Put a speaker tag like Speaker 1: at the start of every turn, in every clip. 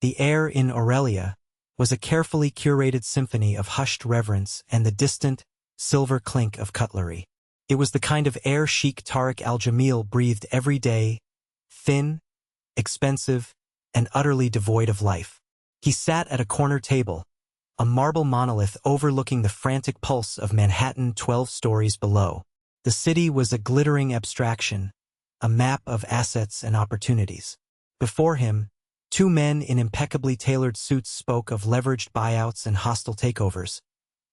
Speaker 1: The air in Aurelia was a carefully curated symphony of hushed reverence and the distant, silver clink of cutlery. It was the kind of air Sheikh Tariq al-Jamil breathed every day, thin, expensive, and utterly devoid of life. He sat at a corner table, a marble monolith overlooking the frantic pulse of Manhattan 12 stories below. The city was a glittering abstraction, a map of assets and opportunities. Before him, two men in impeccably tailored suits spoke of leveraged buyouts and hostile takeovers,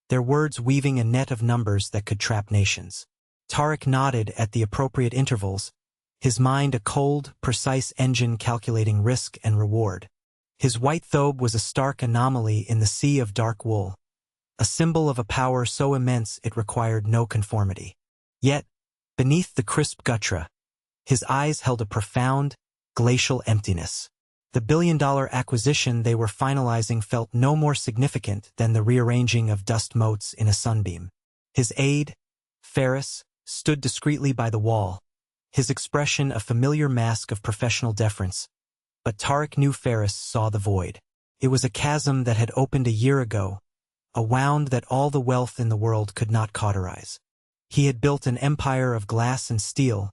Speaker 1: their words weaving a net of numbers that could trap nations. Tariq nodded at the appropriate intervals, his mind a cold, precise engine calculating risk and reward. His white thobe was a stark anomaly in the sea of dark wool, a symbol of a power so immense it required no conformity. Yet, beneath the crisp gutra, his eyes held a profound, glacial emptiness. The billion-dollar acquisition they were finalizing felt no more significant than the rearranging of dust motes in a sunbeam. His aide, Ferris, stood discreetly by the wall, his expression a familiar mask of professional deference. But Tariq knew Ferris saw the void. It was a chasm that had opened a year ago, a wound that all the wealth in the world could not cauterize. He had built an empire of glass and steel,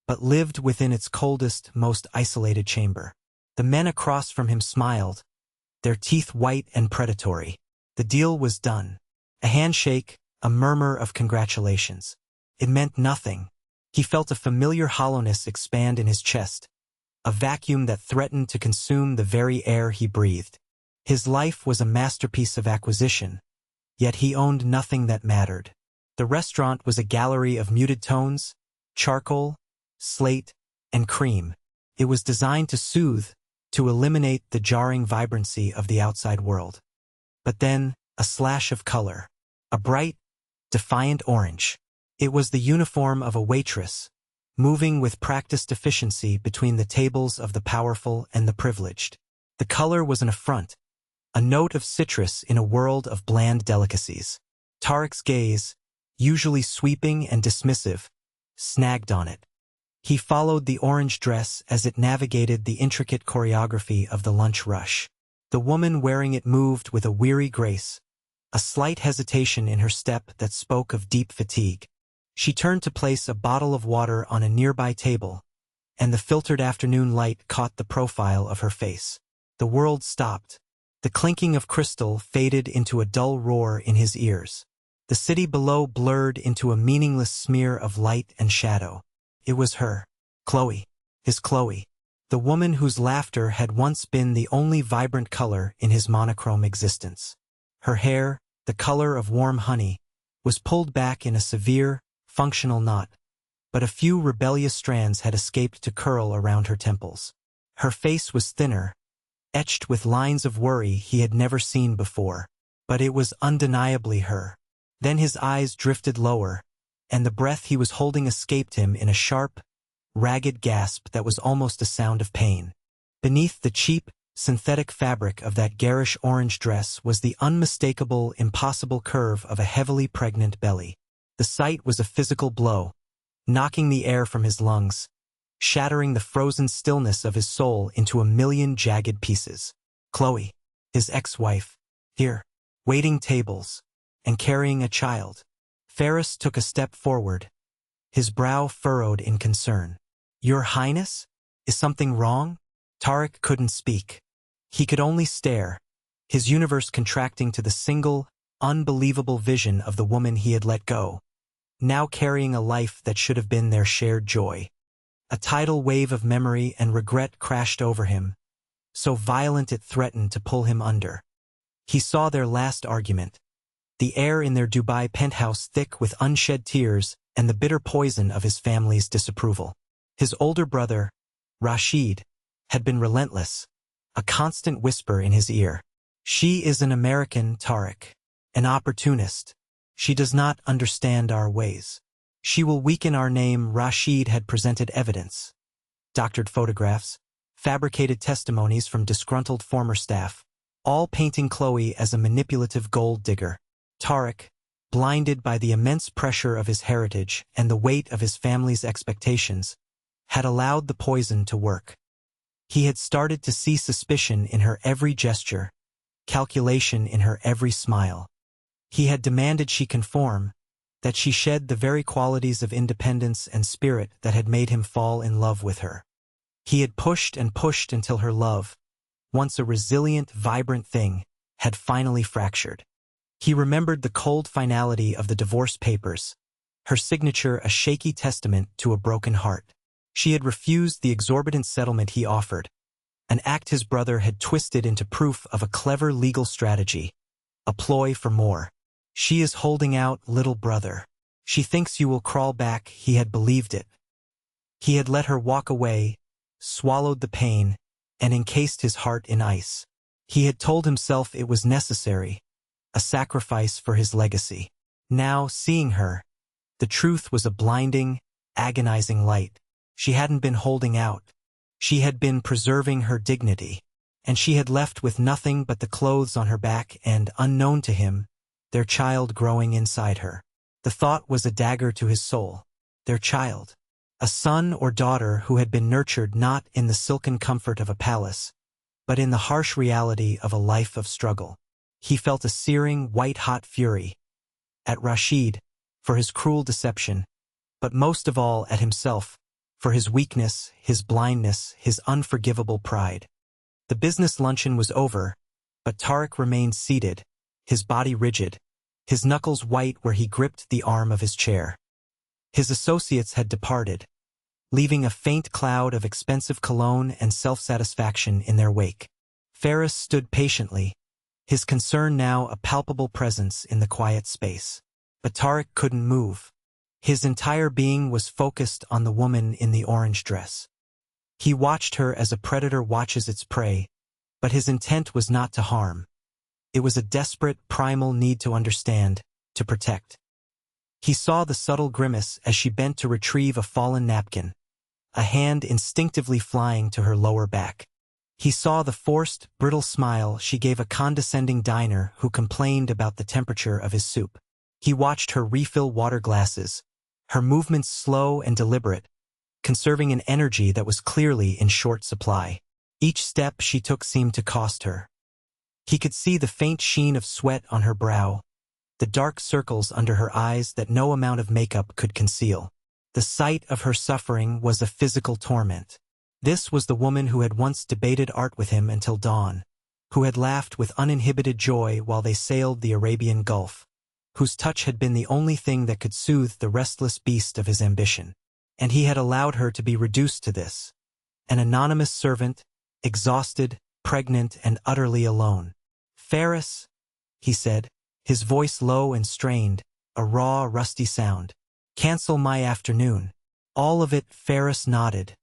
Speaker 1: but lived within its coldest, most isolated chamber. The men across from him smiled, their teeth white and predatory. The deal was done. A handshake, a murmur of congratulations. It meant nothing. He felt a familiar hollowness expand in his chest, a vacuum that threatened to consume the very air he breathed. His life was a masterpiece of acquisition, yet he owned nothing that mattered. The restaurant was a gallery of muted tones, charcoal, slate, and cream. It was designed to soothe, to eliminate the jarring vibrancy of the outside world. But then, a slash of color. A bright, defiant orange. It was the uniform of a waitress, moving with practiced efficiency between the tables of the powerful and the privileged. The color was an affront, a note of citrus in a world of bland delicacies. Tariq's gaze, usually sweeping and dismissive, snagged on it. He followed the orange dress as it navigated the intricate choreography of the lunch rush. The woman wearing it moved with a weary grace, a slight hesitation in her step that spoke of deep fatigue. She turned to place a bottle of water on a nearby table, and the filtered afternoon light caught the profile of her face. The world stopped. The clinking of crystal faded into a dull roar in his ears. The city below blurred into a meaningless smear of light and shadow. It was her, Chloe, his Chloe, the woman whose laughter had once been the only vibrant color in his monochrome existence. Her hair, the color of warm honey, was pulled back in a severe, functional knot, but a few rebellious strands had escaped to curl around her temples. Her face was thinner, etched with lines of worry he had never seen before, but it was undeniably her. Then his eyes drifted lower, and the breath he was holding escaped him in a sharp, ragged gasp that was almost a sound of pain. Beneath the cheap, synthetic fabric of that garish orange dress was the unmistakable, impossible curve of a heavily pregnant belly. The sight was a physical blow, knocking the air from his lungs, shattering the frozen stillness of his soul into a million jagged pieces. Chloe, his ex-wife, here, waiting tables, and carrying a child. Ferris took a step forward, his brow furrowed in concern. "Your Highness? Is something wrong?" Tariq couldn't speak. He could only stare, his universe contracting to the single, unbelievable vision of the woman he had let go, now carrying a life that should have been their shared joy. A tidal wave of memory and regret crashed over him, so violent it threatened to pull him under. He saw their last argument, the air in their Dubai penthouse thick with unshed tears and the bitter poison of his family's disapproval. His older brother, Rashid, had been relentless, a constant whisper in his ear. "She is an American, Tariq, an opportunist. She does not understand our ways. She will weaken our name." Rashid had presented evidence, doctored photographs, fabricated testimonies from disgruntled former staff, all painting Chloe as a manipulative gold digger. Tariq, blinded by the immense pressure of his heritage and the weight of his family's expectations, had allowed the poison to work. He had started to see suspicion in her every gesture, calculation in her every smile. He had demanded she conform, that she shed the very qualities of independence and spirit that had made him fall in love with her. He had pushed and pushed until her love, once a resilient, vibrant thing, had finally fractured. He remembered the cold finality of the divorce papers, her signature a shaky testament to a broken heart. She had refused the exorbitant settlement he offered, an act his brother had twisted into proof of a clever legal strategy, a ploy for more. She is holding out, little brother. She thinks you will crawl back. He had believed it. He had let her walk away, swallowed the pain, and encased his heart in ice. He had told himself it was necessary, a sacrifice for his legacy. Now, seeing her, the truth was a blinding, agonizing light. She hadn't been holding out. She had been preserving her dignity, and she had left with nothing but the clothes on her back and, unknown to him, their child growing inside her. The thought was a dagger to his soul. Their child. A son or daughter who had been nurtured not in the silken comfort of a palace, but in the harsh reality of a life of struggle. He felt a searing, white-hot fury at Rashid for his cruel deception, but most of all at himself, for his weakness, his blindness, his unforgivable pride. The business luncheon was over, but Tariq remained seated, his body rigid, his knuckles white where he gripped the arm of his chair. His associates had departed, leaving a faint cloud of expensive cologne and self-satisfaction in their wake. Ferris stood patiently, his concern now a palpable presence in the quiet space. But Tariq couldn't move. His entire being was focused on the woman in the orange dress. He watched her as a predator watches its prey, but his intent was not to harm. It was a desperate, primal need to understand, to protect. He saw the subtle grimace as she bent to retrieve a fallen napkin, a hand instinctively flying to her lower back. He saw the forced, brittle smile she gave a condescending diner who complained about the temperature of his soup. He watched her refill water glasses, her movements slow and deliberate, conserving an energy that was clearly in short supply. Each step she took seemed to cost her. He could see the faint sheen of sweat on her brow, the dark circles under her eyes that no amount of makeup could conceal. The sight of her suffering was a physical torment. This was the woman who had once debated art with him until dawn, who had laughed with uninhibited joy while they sailed the Arabian Gulf, whose touch had been the only thing that could soothe the restless beast of his ambition. And he had allowed her to be reduced to this, an anonymous servant, exhausted, pregnant, and utterly alone. "Ferris," he said, his voice low and strained, a raw, rusty sound. "Cancel my afternoon." All of it. Ferris nodded,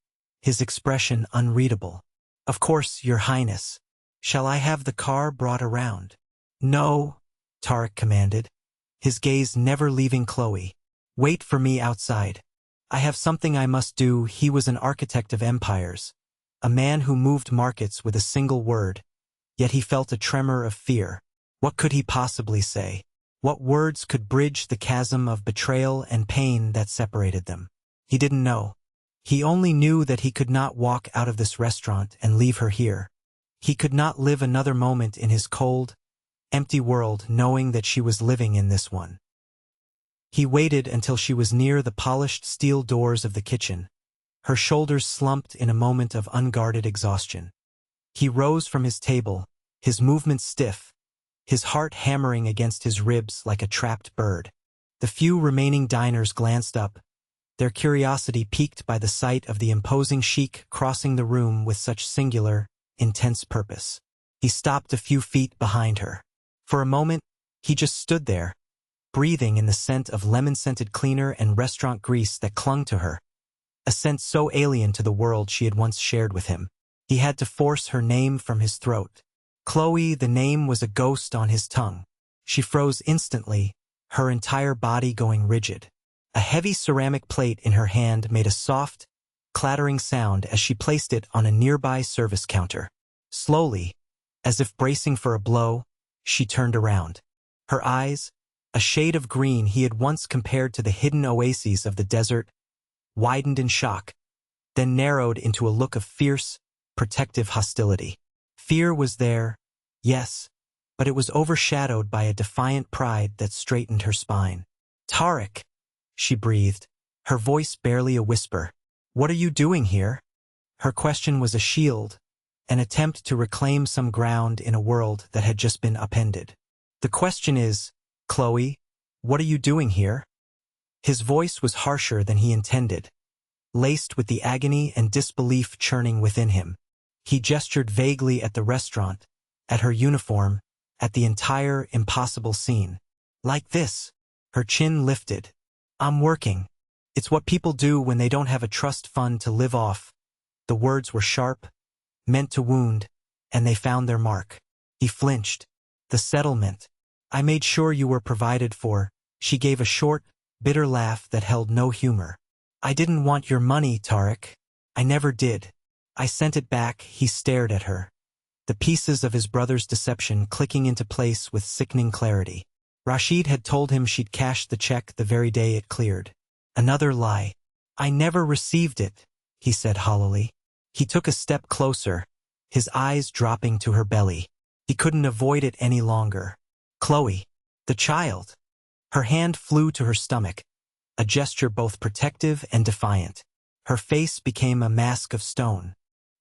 Speaker 1: his expression unreadable. "Of course, Your Highness. Shall I have the car brought around?" "No," Tariq commanded, his gaze never leaving Chloe. "Wait for me outside. I have something I must do." He was an architect of empires, a man who moved markets with a single word, yet he felt a tremor of fear. What could he possibly say? What words could bridge the chasm of betrayal and pain that separated them? He didn't know. He only knew that he could not walk out of this restaurant and leave her here. He could not live another moment in his cold, empty world knowing that she was living in this one. He waited until she was near the polished steel doors of the kitchen, her shoulders slumped in a moment of unguarded exhaustion. He rose from his table, his movements stiff, his heart hammering against his ribs like a trapped bird. The few remaining diners glanced up, their curiosity piqued by the sight of the imposing Sheikh crossing the room with such singular, intense purpose. He stopped a few feet behind her. For a moment, he just stood there, breathing in the scent of lemon-scented cleaner and restaurant grease that clung to her, a scent so alien to the world she had once shared with him. He had to force her name from his throat. Chloe, the name was a ghost on his tongue. She froze instantly, her entire body going rigid. A heavy ceramic plate in her hand made a soft, clattering sound as she placed it on a nearby service counter. Slowly, as if bracing for a blow, she turned around. Her eyes, a shade of green he had once compared to the hidden oases of the desert, widened in shock, then narrowed into a look of fierce, protective hostility. Fear was there, yes, but it was overshadowed by a defiant pride that straightened her spine. "Tariq," she breathed, her voice barely a whisper. "What are you doing here?" Her question was a shield, an attempt to reclaim some ground in a world that had just been upended. "The question is, Chloe, what are you doing here?" His voice was harsher than he intended, laced with the agony and disbelief churning within him. He gestured vaguely at the restaurant, at her uniform, at the entire impossible scene. "Like this." Her chin lifted. "I'm working. It's what people do when they don't have a trust fund to live off." The words were sharp, meant to wound, and they found their mark. He flinched. "The settlement. I made sure you were provided for." She gave a short, bitter laugh that held no humor. "I didn't want your money, Tariq. I never did. I sent it back." He stared at her, the pieces of his brother's deception clicking into place with sickening clarity. Rashid had told him she'd cashed the check the very day it cleared. Another lie. "I never received it," he said hollowly. He took a step closer, his eyes dropping to her belly. He couldn't avoid it any longer. "Chloe, the child." Her hand flew to her stomach, a gesture both protective and defiant. Her face became a mask of stone.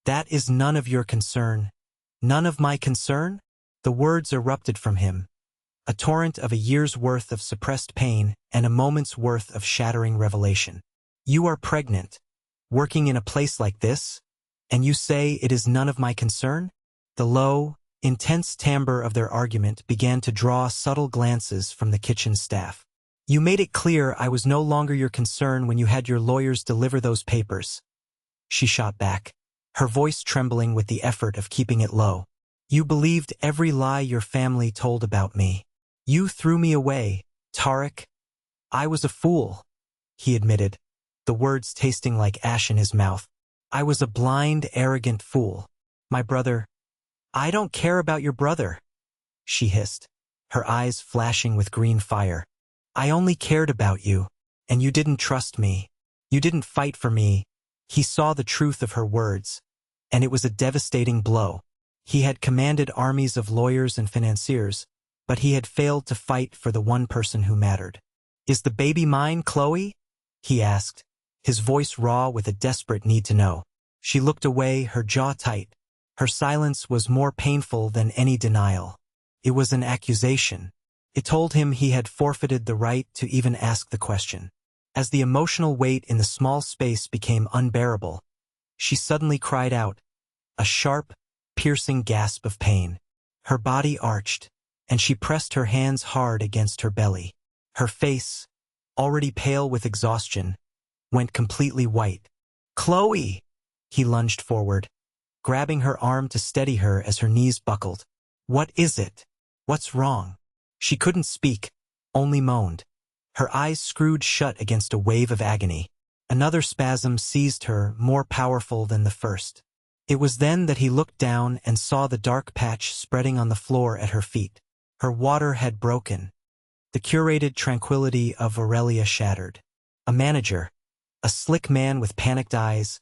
Speaker 1: "That is none of your concern." "None of my concern?" The words erupted from him, a torrent of a year's worth of suppressed pain and a moment's worth of shattering revelation. "You are pregnant, working in a place like this, and you say it is none of my concern?" The low, intense timbre of their argument began to draw subtle glances from the kitchen staff. "You made it clear I was no longer your concern when you had your lawyers deliver those papers." She shot back, her voice trembling with the effort of keeping it low. "You believed every lie your family told about me. You threw me away, Tariq." "I was a fool," he admitted, the words tasting like ash in his mouth. "I was a blind, arrogant fool. My brother—" "I don't care about your brother," she hissed, her eyes flashing with green fire. "I only cared about you, and you didn't trust me. You didn't fight for me." He saw the truth of her words, and it was a devastating blow. He had commanded armies of lawyers and financiers, but he had failed to fight for the one person who mattered. "Is the baby mine, Chloe?" he asked, his voice raw with a desperate need to know. She looked away, her jaw tight. Her silence was more painful than any denial. It was an accusation. It told him he had forfeited the right to even ask the question. As the emotional weight in the small space became unbearable, she suddenly cried out, a sharp, piercing gasp of pain. Her body arched, and she pressed her hands hard against her belly. Her face, already pale with exhaustion, went completely white. "Chloe!" He lunged forward, grabbing her arm to steady her as her knees buckled. "What is it? What's wrong?" She couldn't speak, only moaned. Her eyes screwed shut against a wave of agony. Another spasm seized her, more powerful than the first. It was then that he looked down and saw the dark patch spreading on the floor at her feet. Her water had broken. The curated tranquility of Aurelia shattered. A manager, a slick man with panicked eyes,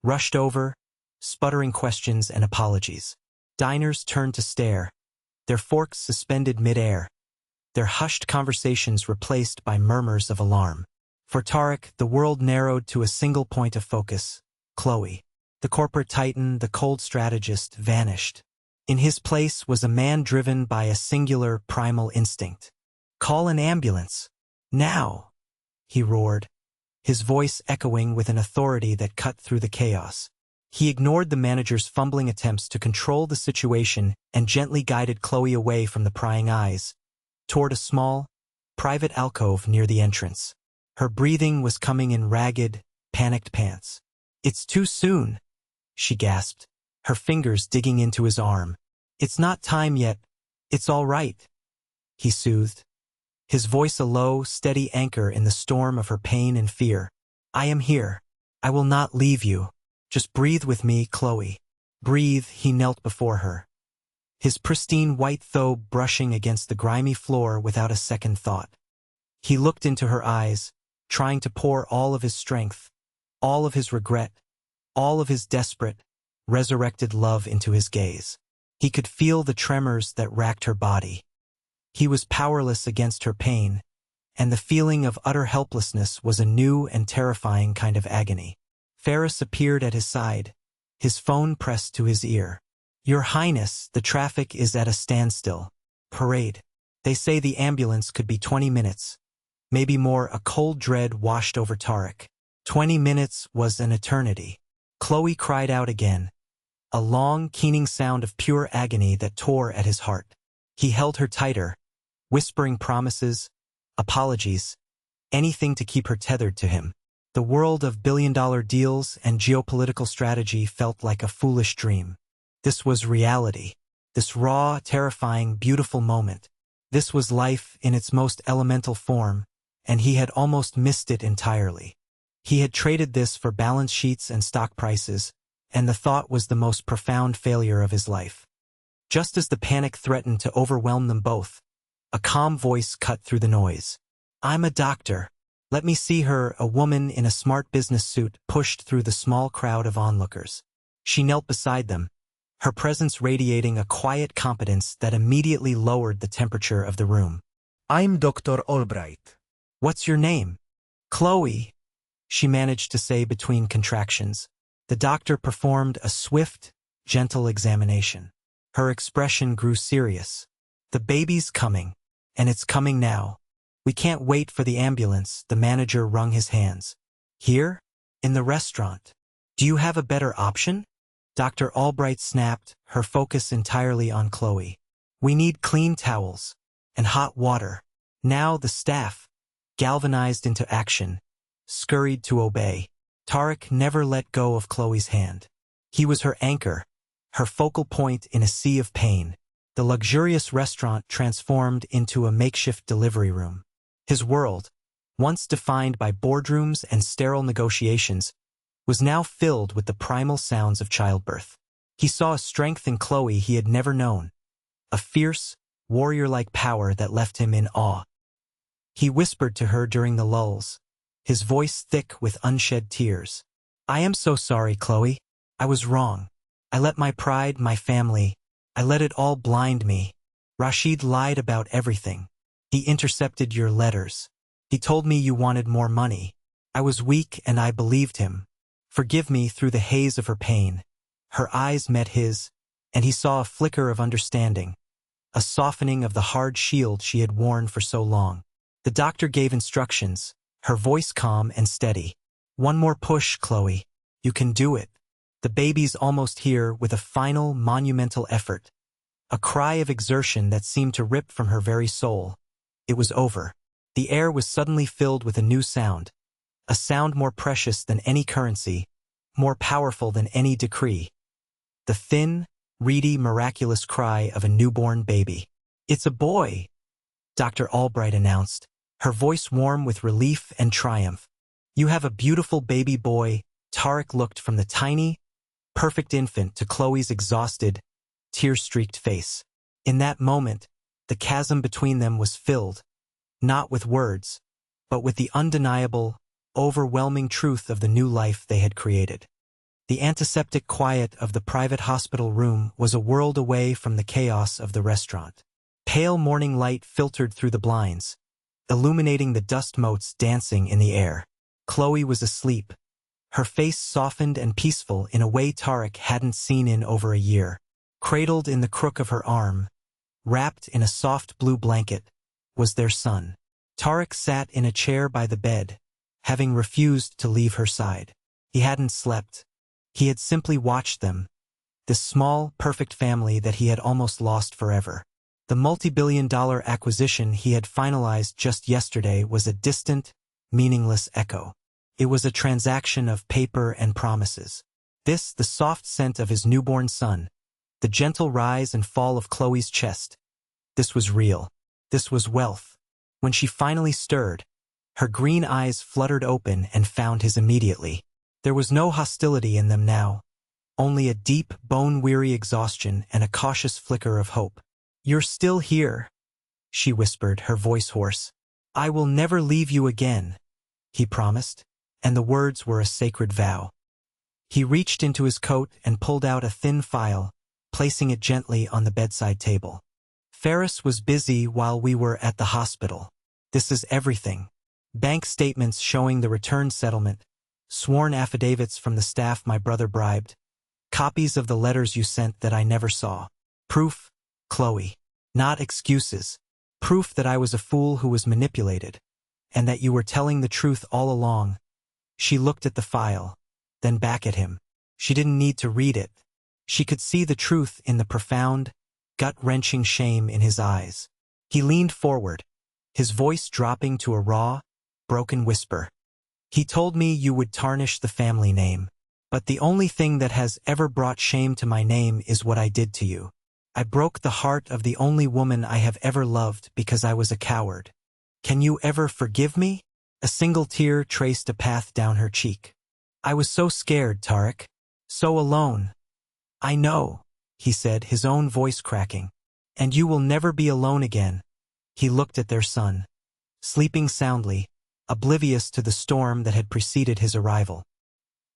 Speaker 1: rushed over, sputtering questions and apologies. Diners turned to stare, their forks suspended mid-air, their hushed conversations replaced by murmurs of alarm. For Tariq, the world narrowed to a single point of focus: Chloe. The corporate titan, the cold strategist, vanished. In his place was a man driven by a singular primal instinct. "Call an ambulance. Now!" he roared, his voice echoing with an authority that cut through the chaos. He ignored the manager's fumbling attempts to control the situation and gently guided Chloe away from the prying eyes, toward a small, private alcove near the entrance. Her breathing was coming in ragged, panicked pants. "It's too soon," she gasped, her fingers digging into his arm. "It's not time yet. It's all right," he soothed, his voice a low, steady anchor in the storm of her pain and fear. "I am here. I will not leave you. Just breathe with me, Chloe." "Breathe," he knelt before her, his pristine white thobe brushing against the grimy floor without a second thought. He looked into her eyes, trying to pour all of his strength, all of his regret, all of his desperate, resurrected love into his gaze. He could feel the tremors that racked her body. He was powerless against her pain, and the feeling of utter helplessness was a new and terrifying kind of agony. Ferris appeared at his side, his phone pressed to his ear. "Your Highness, the traffic is at a standstill. Parade. They say the ambulance could be 20 minutes. Maybe more." A cold dread washed over Tarek. 20 minutes was an eternity. Chloe cried out again, a long, keening sound of pure agony that tore at his heart. He held her tighter, whispering promises, apologies, anything to keep her tethered to him. The world of billion-dollar deals and geopolitical strategy felt like a foolish dream. This was reality. This raw, terrifying, beautiful moment. This was life in its most elemental form, and he had almost missed it entirely. He had traded this for balance sheets and stock prices, and the thought was the most profound failure of his life. Just as the panic threatened to overwhelm them both, a calm voice cut through the noise. "I'm a doctor. Let me see her." A woman in a smart business suit pushed through the small crowd of onlookers. She knelt beside them, her presence radiating a quiet competence that immediately lowered the temperature of the room.
Speaker 2: "I'm Dr. Albright."
Speaker 1: "What's your name?" "Chloe," she managed to say between contractions. The doctor performed a swift, gentle examination. Her expression grew serious. "The baby's coming, and it's coming now. We can't wait for the ambulance." The manager wrung his hands. "Here? In the restaurant? Do you have a better option?" Dr. Albright snapped, her focus entirely on Chloe. "We need clean towels and hot water." Now the staff, galvanized into action, scurried to obey. Tarek never let go of Chloe's hand. He was her anchor, her focal point in a sea of pain. The luxurious restaurant transformed into a makeshift delivery room. His world, once defined by boardrooms and sterile negotiations, was now filled with the primal sounds of childbirth. He saw a strength in Chloe he had never known, a fierce, warrior-like power that left him in awe. He whispered to her during the lulls, his voice thick with unshed tears. "I am so sorry, Chloe. I was wrong. I let my pride, my family, I let it all blind me. Rashid lied about everything. He intercepted your letters. He told me you wanted more money. I was weak and I believed him. Forgive me." Through the haze of her pain, her eyes met his, and he saw a flicker of understanding, a softening of the hard shield she had worn for so long. The doctor gave instructions, her voice calm and steady. "One more push, Chloe. You can do it. The baby's almost here." With a final, monumental effort, a cry of exertion that seemed to rip from her very soul, it was over. The air was suddenly filled with a new sound, a sound more precious than any currency, more powerful than any decree. The thin, reedy, miraculous cry of a newborn baby. "It's a boy," Dr. Albright announced, her voice warm with relief and triumph. "You have a beautiful baby boy." Tarek looked from the tiny, perfect infant to Chloe's exhausted, tear-streaked face. In that moment, the chasm between them was filled, not with words, but with the undeniable, overwhelming truth of the new life they had created. The antiseptic quiet of the private hospital room was a world away from the chaos of the restaurant. Pale morning light filtered through the blinds, illuminating the dust motes dancing in the air. Chloe was asleep, her face softened and peaceful in a way Tarek hadn't seen in over a year. Cradled in the crook of her arm, wrapped in a soft blue blanket, was their son. Tarek sat in a chair by the bed, having refused to leave her side. He hadn't slept. He had simply watched them, this small, perfect family that he had almost lost forever. The multi-billion-dollar acquisition he had finalized just yesterday was a distant, meaningless echo. It was a transaction of paper and promises. This, the soft scent of his newborn son, the gentle rise and fall of Chloe's chest. This was real. This was wealth. When she finally stirred, her green eyes fluttered open and found his immediately. There was no hostility in them now, only a deep, bone-weary exhaustion and a cautious flicker of hope. "You're still here," she whispered, her voice hoarse. "I will never leave you again," he promised, and the words were a sacred vow. He reached into his coat and pulled out a thin file, placing it gently on the bedside table. Ferris was busy while we were at the hospital. This is everything. Bank statements showing the return settlement, sworn affidavits from the staff my brother bribed, copies of the letters you sent that I never saw. Proof, Chloe. Not excuses. Proof that I was a fool who was manipulated, and that you were telling the truth all along. She looked at the file, then back at him. She didn't need to read it. She could see the truth in the profound, gut-wrenching shame in his eyes. He leaned forward, his voice dropping to a raw, broken whisper. He told me you would tarnish the family name, but the only thing that has ever brought shame to my name is what I did to you. I broke the heart of the only woman I have ever loved because I was a coward. Can you ever forgive me? A single tear traced a path down her cheek. I was so scared, Tarek. So alone. I know, he said, his own voice cracking. And you will never be alone again. He looked at their son, sleeping soundly, oblivious to the storm that had preceded his arrival.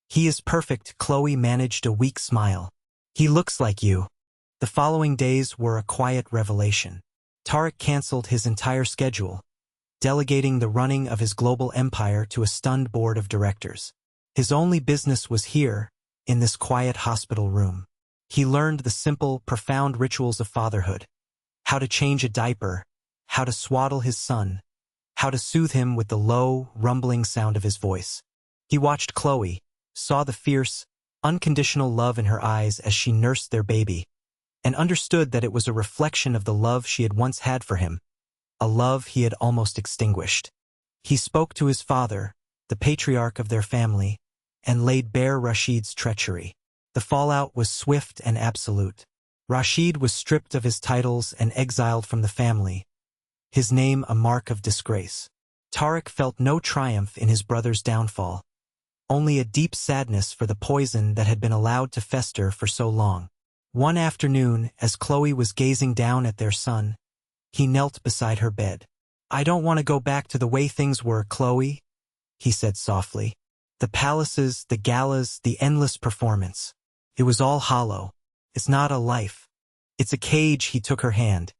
Speaker 1: He is perfect, Chloe managed a weak smile. He looks like you. The following days were a quiet revelation. Tarek canceled his entire schedule, delegating the running of his global empire to a stunned board of directors. His only business was here, in this quiet hospital room. He learned the simple, profound rituals of fatherhood. How to change a diaper, how to swaddle his son, how to soothe him with the low, rumbling sound of his voice. He watched Chloe, saw the fierce, unconditional love in her eyes as she nursed their baby, and understood that it was a reflection of the love she had once had for him, a love he had almost extinguished. He spoke to his father, the patriarch of their family, and laid bare Rashid's treachery. The fallout was swift and absolute. Rashid was stripped of his titles and exiled from the family, his name a mark of disgrace. Tarek felt no triumph in his brother's downfall, only a deep sadness for the poison that had been allowed to fester for so long. One afternoon, as Chloe was gazing down at their son, he knelt beside her bed. I don't want to go back to the way things were, Chloe, he said softly. The palaces, the galas, the endless performance. It was all hollow. It's not a life. It's a cage. He took her hand,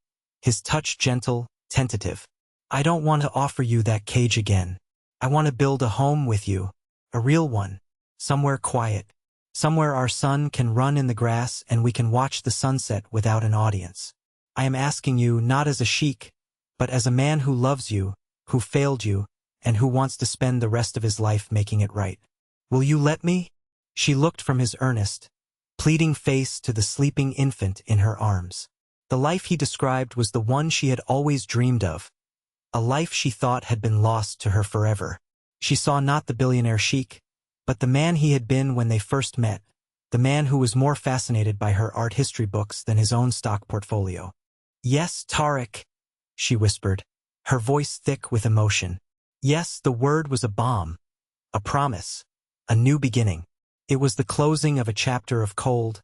Speaker 1: his touch gentle, tentative. I don't want to offer you that cage again. I want to build a home with you, a real one, somewhere quiet, somewhere our son can run in the grass and we can watch the sunset without an audience. I am asking you not as a sheikh, but as a man who loves you, who failed you, and who wants to spend the rest of his life making it right. Will you let me? She looked from his earnest, pleading face to the sleeping infant in her arms. The life he described was the one she had always dreamed of, a life she thought had been lost to her forever. She saw not the billionaire Sheikh, but the man he had been when they first met, the man who was more fascinated by her art history books than his own stock portfolio. Yes, Tarek, she whispered, her voice thick with emotion. Yes, the word was a bomb, a promise, a new beginning. It was the closing of a chapter of cold,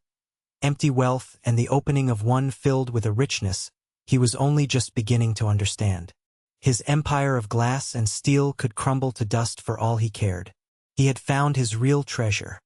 Speaker 1: empty wealth and the opening of one filled with a richness he was only just beginning to understand. His empire of glass and steel could crumble to dust for all he cared. He had found his real treasure.